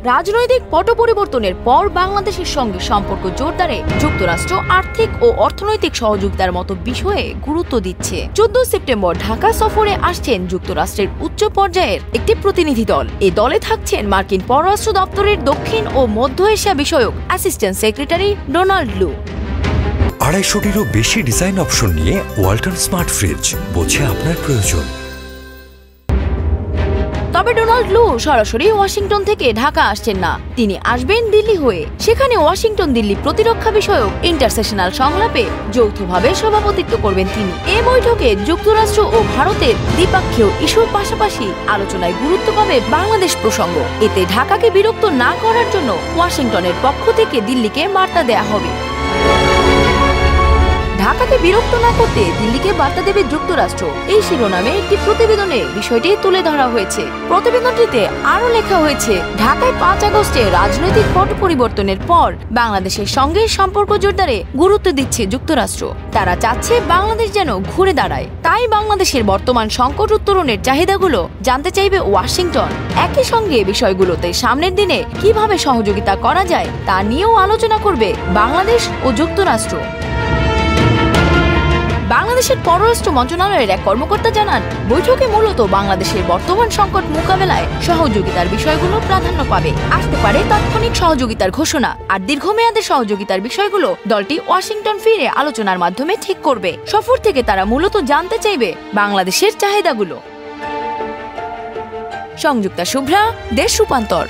রাজনৈতিক পট পরিবর্তনের পর বাংলাদেশের সঙ্গে সম্পর্ক জোরদারে যুক্তরাষ্ট্র আর্থিক ও অর্থনৈতিক সহযোগিতার মতো বিষয়ে গুরুত্ব দিচ্ছে। 14 সেপ্টেম্বর ঢাকা সফরে আসছেন যুক্তরাষ্ট্রের উচ্চ পর্যায়ের একটি প্রতিনিধি দল। এই দলে থাকছেন মার্কিন পররাষ্ট্র দপ্তরের দক্ষিণ ও মধ্য এশিয়া বিষয়ক অ্যাসিস্ট্যান্ট সেক্রেটারি ডোনাল্ড লু। 250-টিরও বেশি ডিজাইন অপশন নিয়ে ওয়ালটন স্মার্ট ফ্রিজ, বোঝে আপনার প্রয়োজন। তবে ডোনাল্ড লু সরাসরি ওয়াশিংটন থেকে ঢাকা আসছেন না, তিনি আসবেন দিল্লি হয়ে। সেখানে ওয়াশিংটন দিল্লি প্রতিরক্ষা বিষয়ক ইন্টারসেশনাল সংলাপে যৌথভাবে সভাপতিত্ব করবেন তিনি। এই বৈঠকে যুক্তরাষ্ট্র ও ভারতের দ্বিপাক্ষীয় ইস্যুর পাশাপাশি আলোচনায় গুরুত্ব পাবে বাংলাদেশ প্রসঙ্গ। এতে ঢাকাকে বিরক্ত না করার জন্য ওয়াশিংটনের পক্ষ থেকে দিল্লিকে বার্তা দেয়া হবে। ঢাকাকে বিরক্ত না করতে দিল্লিকে বার্তা দেবে যুক্তরাষ্ট্র, এই শিরোনামে একটি প্রতিবেদনে বিষয়টি তুলে ধরা হয়েছে। প্রতিবেদনটিতে আরো লেখা হয়েছে, ঢাকায় 5 আগস্টে রাজনৈতিক পট পরিবর্তনের পর বাংলাদেশের সঙ্গে সম্পর্ক জোরদারে গুরুত্ব দিচ্ছে যুক্তরাষ্ট্র। তারা চাচ্ছে বাংলাদেশ যেন ঘুরে দাঁড়ায়। তাই বাংলাদেশের বর্তমান সংকট উত্তরণের চাহিদাগুলো জানতে চাইবে ওয়াশিংটন। একই সঙ্গে বিষয়গুলোতে সামনের দিনে কিভাবে সহযোগিতা করা যায় তা নিয়েও আলোচনা করবে বাংলাদেশ ও যুক্তরাষ্ট্র। বাংলাদেশের পররাষ্ট্র মন্ত্রণালয়ের এক কর্মকর্তা জানান, বৈঠকে মূলত বাংলাদেশের বর্তমান সংকট মোকাবেলায় সহযোগিতার বিষয়গুলো প্রাধান্য পাবে। আসতে পারে তাৎক্ষণিক সহযোগিতার ঘোষণা, আর দীর্ঘমেয়াদী সহযোগিতার বিষয়গুলো দলটি ওয়াশিংটন ফিরে আলোচনার মাধ্যমে ঠিক করবে। সফর থেকে তারা মূলত জানতে চাইবে বাংলাদেশের চাহিদাগুলো। সংযুক্তা শুভ্রা, দেশ রূপান্তর।